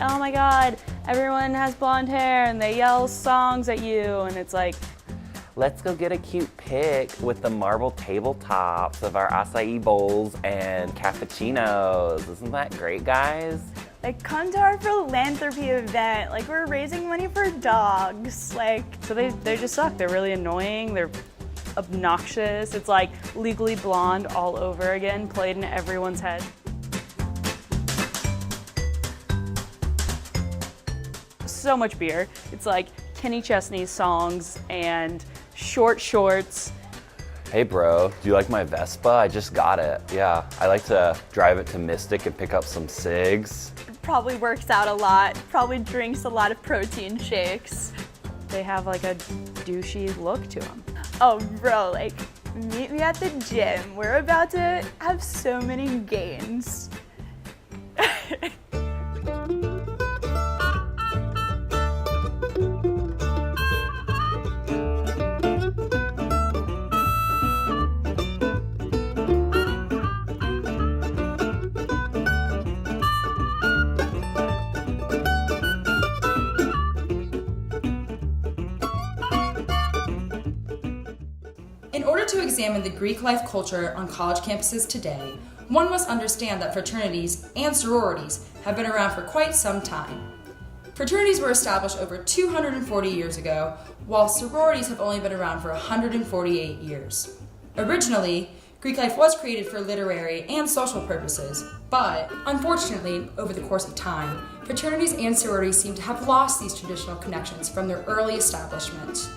oh my God, everyone has blonde hair and they yell songs at you, and it's like, let's go get a cute pic with the marble tabletops of our acai bowls and cappuccinos. Isn't that great, guys? like, come to our philanthropy event. Like, we're raising money for dogs. Like, so they just suck. They're really annoying. They're obnoxious. It's like Legally Blonde all over again, played in everyone's head. So much beer. It's like Kenny Chesney's songs and short shorts. Hey bro, do you like my Vespa? I just got it. Yeah, I like to drive it to Mystic and pick up some cigs. Probably works out a lot, probably drinks a lot of protein shakes. They have like a douchey look to them. Oh bro, like, meet me at the gym. We're about to have so many gains. In order to examine the Greek life culture on college campuses today, one must understand that fraternities and sororities have been around for quite some time. Fraternities were established over 240 years ago, while sororities have only been around for 148 years. Originally, Greek life was created for literary and social purposes, but unfortunately, over the course of time, fraternities and sororities seem to have lost these traditional connections from their early establishment.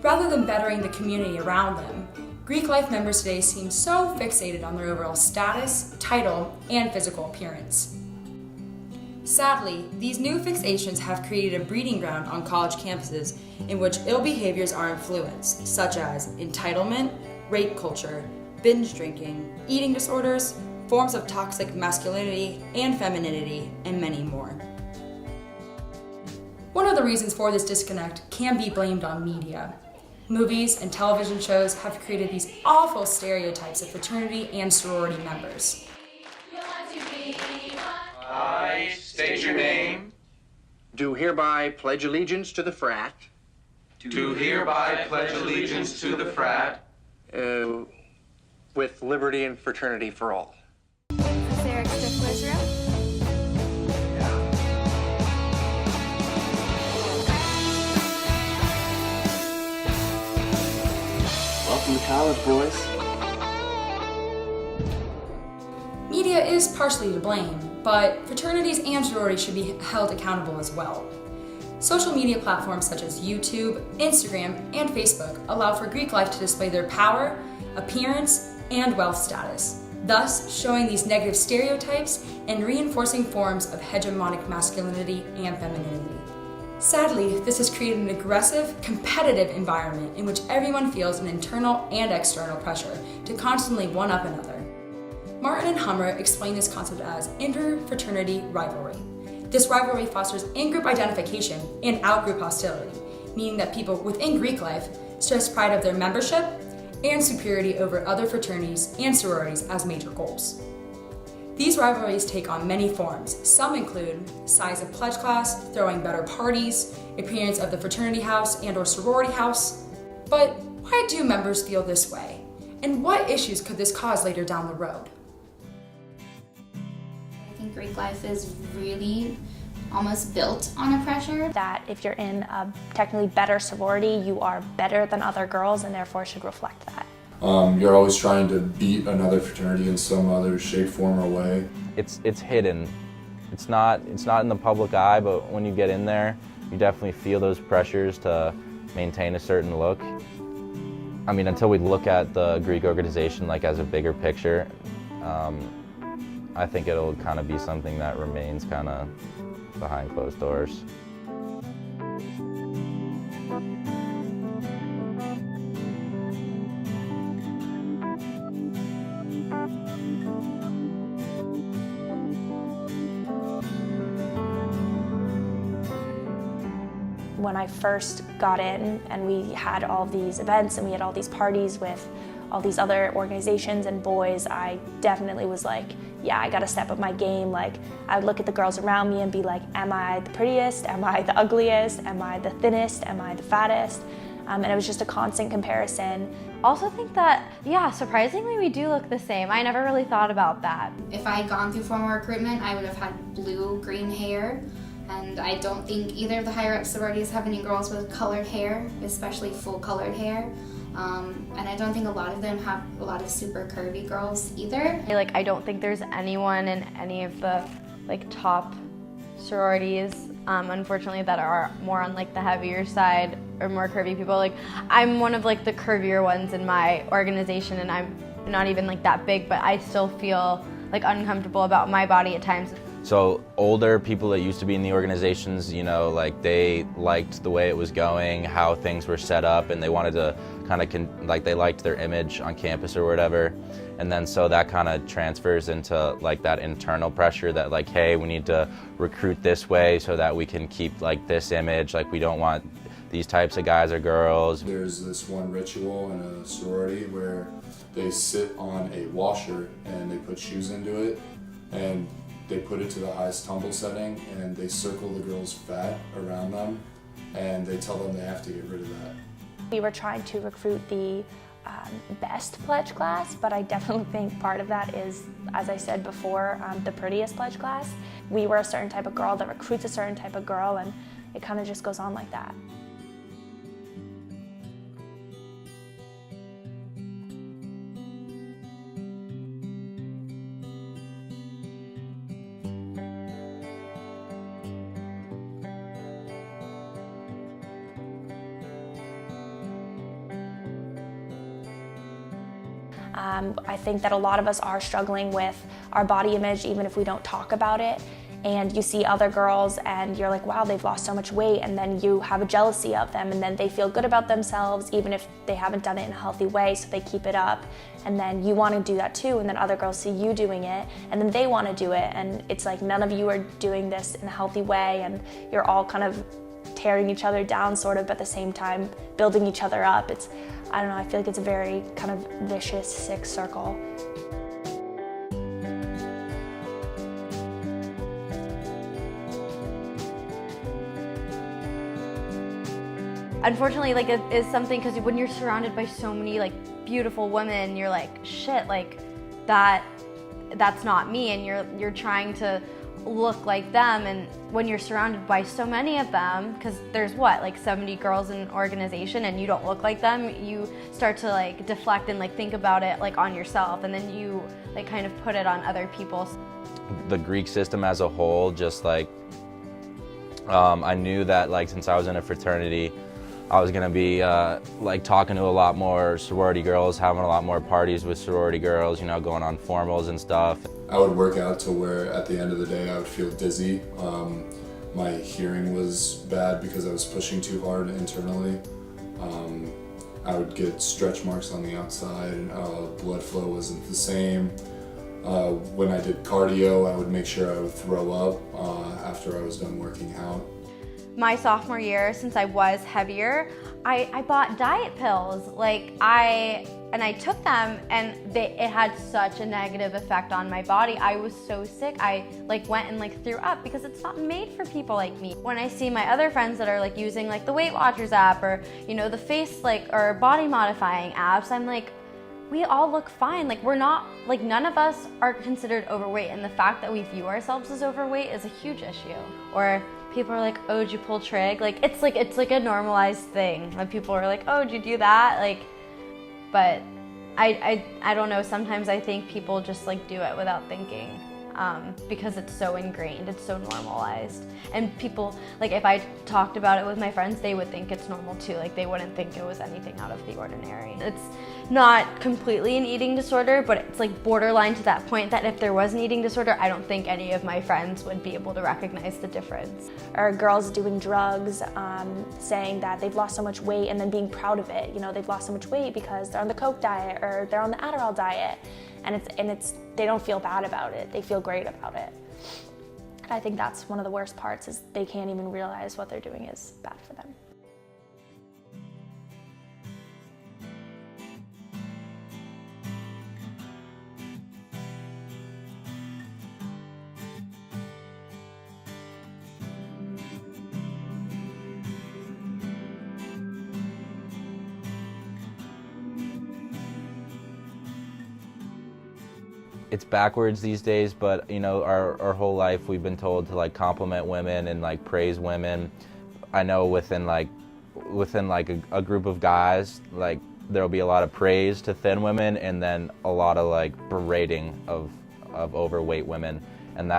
Rather than bettering the community around them, Greek life members today seem so fixated on their overall status, title, and physical appearance. Sadly, these new fixations have created a breeding ground on college campuses in which ill behaviors are influenced, such as entitlement, rape culture, binge drinking, eating disorders, forms of toxic masculinity and femininity, and many more. One of the reasons for this disconnect can be blamed on media. Movies and television shows have created these awful stereotypes of fraternity and sorority members. I state your name. Do hereby pledge allegiance to the frat. Do hereby pledge allegiance to the frat. With liberty and fraternity for all. Welcome to college, boys. Media is partially to blame, but fraternities and sororities should be held accountable as well. Social media platforms such as YouTube, Instagram, and Facebook allow for Greek life to display their power, appearance, and wealth status, thus showing these negative stereotypes and reinforcing forms of hegemonic masculinity and femininity. Sadly, this has created an aggressive, competitive environment in which everyone feels an internal and external pressure to constantly one-up another. Martin and Hummer explain this concept as inter-fraternity rivalry. This rivalry fosters in-group identification and out-group hostility, meaning that people within Greek life stress pride of their membership and superiority over other fraternities and sororities as major goals. These rivalries take on many forms. Some include size of pledge class, throwing better parties, appearance of the fraternity house and or sorority house. But why do members feel this way? And what issues could this cause later down the road? I think Greek life is really almost built on a pressure. That if you're in a technically better sorority, you are better than other girls and therefore should reflect that. You're always trying to beat another fraternity in some other shape, form, or way. It's hidden. It's not in the public eye, but when you get in there, you definitely feel those pressures to maintain a certain look. I mean, until we look at the Greek organization like as a bigger picture, I think it'll kind of be something that remains kind of behind closed doors. When I first got in and we had all these events and we had all these parties with all these other organizations and boys, I definitely was like, yeah, I gotta step up my game. Like, I would look at the girls around me and be like, am I the prettiest? Am I the ugliest? Am I the thinnest? Am I the fattest? And it was just a constant comparison. Also think that, yeah, surprisingly we do look the same. I never really thought about that. If I had gone through formal recruitment, I would have had blue-green hair. And I don't think either of the higher-up sororities have any girls with colored hair, especially full-colored hair. And I don't think a lot of them have a lot of super curvy girls either. Like, I don't think there's anyone in any of the like top sororities, unfortunately, that are more on like the heavier side or more curvy people. Like, I'm one of like the curvier ones in my organization, and I'm not even like that big, but I still feel like uncomfortable about my body at times. So older people that used to be in the organizations, you know, like they liked the way it was going, how things were set up, and they wanted to kind of, like they liked their image on campus or whatever. And then so that kind of transfers into like that internal pressure that like, hey, we need to recruit this way so that we can keep like this image, like we don't want these types of guys or girls. There's this one ritual in a sorority where they sit on a washer and they put shoes into it, and they put it to the highest tumble setting, and they circle the girls' fat around them, and they tell them they have to get rid of that. We were trying to recruit the best pledge class, but I definitely think part of that is, as I said before, the prettiest pledge class. We were a certain type of girl that recruits a certain type of girl, and it kind of just goes on like that. I think that a lot of us are struggling with our body image, even if we don't talk about it. And you see other girls and you're like, wow, they've lost so much weight, and then you have a jealousy of them, and then they feel good about themselves even if they haven't done it in a healthy way, so they keep it up. And then you want to do that too, and then other girls see you doing it, and then they want to do it, and it's like none of you are doing this in a healthy way, and you're all kind of tearing each other down sort of, but at the same time building each other up. I don't know, I feel like it's a very kind of vicious, sick circle. Unfortunately, like, it is something, because when you're surrounded by so many like beautiful women, you're like, shit, like that's not me, and you're trying to look like them. And when you're surrounded by so many of them, because there's what, like 70 girls in an organization, and you don't look like them, you start to like deflect and like think about it like on yourself, and then you like kind of put it on other people. The Greek system as a whole, just like I knew that like since I was in a fraternity, I was gonna be like talking to a lot more sorority girls, having a lot more parties with sorority girls, you know, going on formals and stuff. I would work out to where at the end of the day I would feel dizzy. My hearing was bad because I was pushing too hard internally. I would get stretch marks on the outside, and blood flow wasn't the same. When I did cardio, I would make sure I would throw up after I was done working out. My sophomore year, since I was heavier, I bought diet pills. Like, I took them, and it had such a negative effect on my body. I was so sick. I like went and like threw up because it's not made for people like me. When I see my other friends that are like using like the Weight Watchers app, or you know, the face like or body modifying apps, I'm like, we all look fine. Like, we're not, like, none of us are considered overweight, and the fact that we view ourselves as overweight is a huge issue. Or people are like, oh, did you pull trig? Like, it's like a normalized thing. When people are like, oh, did you do that? Like, but I don't know, sometimes I think people just like do it without thinking. Because it's so ingrained, it's so normalized. And people, like, if I talked about it with my friends, they would think it's normal too. Like, they wouldn't think it was anything out of the ordinary. It's not completely an eating disorder, but it's like borderline to that point that if there was an eating disorder, I don't think any of my friends would be able to recognize the difference. Or girls doing drugs, saying that they've lost so much weight and then being proud of it. You know, they've lost so much weight because they're on the Coke diet or they're on the Adderall diet. And they don't feel bad about it, they feel great about it. And I think that's one of the worst parts, is they can't even realize what they're doing is bad for them. it's backwards these days, but you know, our whole life we've been told to like compliment women and like praise women. I know within like a group of guys, like there'll be a lot of praise to thin women and then a lot of like berating of overweight women, and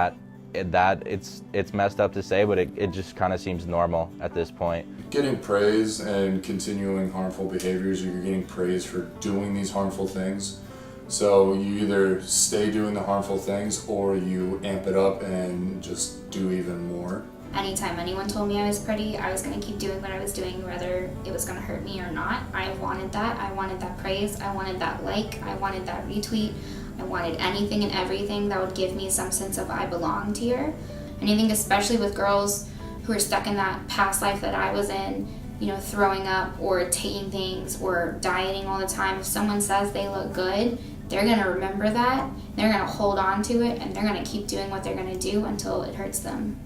it's messed up to say, but it just kind of seems normal at this point. Getting praise and continuing harmful behaviors, you're getting praise for doing these harmful things. So you either stay doing the harmful things or you amp it up and just do even more. Anytime anyone told me I was pretty, I was going to keep doing what I was doing, whether it was going to hurt me or not. I wanted that. I wanted that praise. I wanted that like. I wanted that retweet. I wanted anything and everything that would give me some sense of I belonged here. And I think especially with girls who are stuck in that past life that I was in, you know, throwing up or taking things or dieting all the time, if someone says they look good, they're going to remember that, they're going to hold on to it, and they're going to keep doing what they're going to do until it hurts them.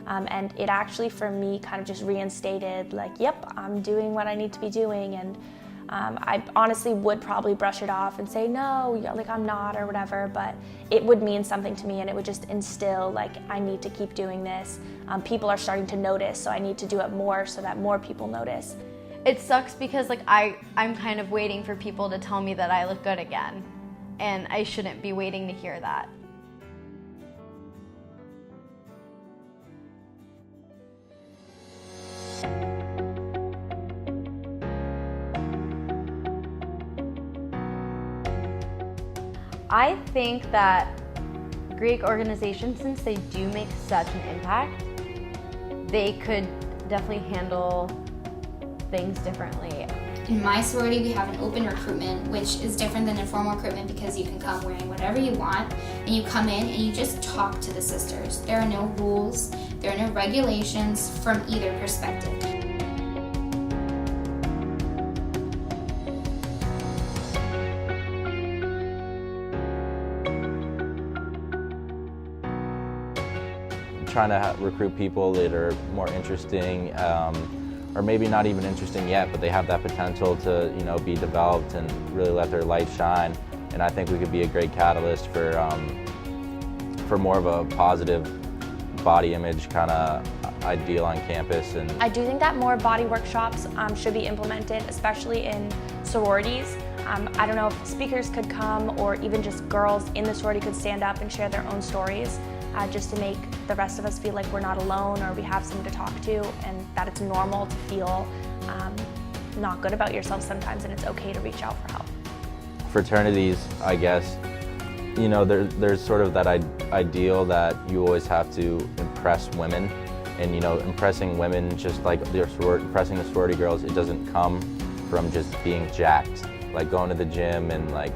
And it actually, for me, kind of just reinstated, like, yep, I'm doing what I need to be doing, and I honestly would probably brush it off and say, no, like, I'm not, or whatever, but it would mean something to me, and it would just instill, like, I need to keep doing this. People are starting to notice, so I need to do it more so that more people notice. It sucks because like I'm kind of waiting for people to tell me that I look good again, and I shouldn't be waiting to hear that. I think that Greek organizations, since they do make such an impact, they could definitely handle things differently. In my sorority, we have an open recruitment, which is different than informal recruitment because you can come wearing whatever you want, and you come in and you just talk to the sisters. There are no rules, there are no regulations from either perspective. Trying to recruit people that are more interesting, or maybe not even interesting yet, but they have that potential to, you know, be developed and really let their light shine. And I think we could be a great catalyst for more of a positive body image kind of ideal on campus. And I do think that more body workshops should be implemented, especially in sororities. I don't know if speakers could come, or even just girls in the sorority could stand up and share their own stories, just to make the rest of us feel like we're not alone, or we have someone to talk to, and that it's normal to feel not good about yourself sometimes, and it's okay to reach out for help. Fraternities, I guess, you know, there's sort of that ideal that you always have to impress women, and you know, impressing women, just like impressing the sorority girls, it doesn't come from just being jacked, like going to the gym and like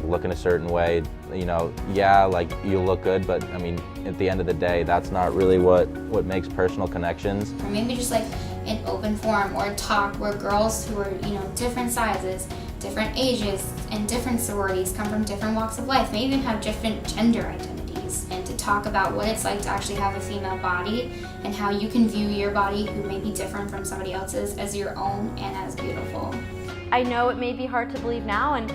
looking a certain way. You know, yeah, like you look good, but I mean, at the end of the day, that's not really what makes personal connections. Or maybe just like an open forum or talk where girls who are, you know, different sizes, different ages, and different sororities come from different walks of life, may even have different gender identities, and to talk about what it's like to actually have a female body and how you can view your body, who may be different from somebody else's, as your own and as beautiful. I know it may be hard to believe now, and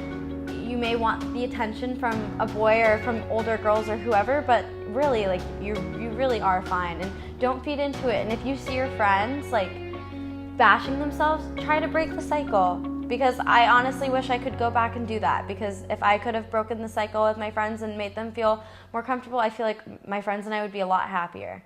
you may want the attention from a boy or from older girls or whoever, but really, like, you really are fine, and don't feed into it. And if you see your friends like bashing themselves, try to break the cycle, because I honestly wish I could go back and do that, because if I could have broken the cycle with my friends and made them feel more comfortable, I feel like my friends and I would be a lot happier.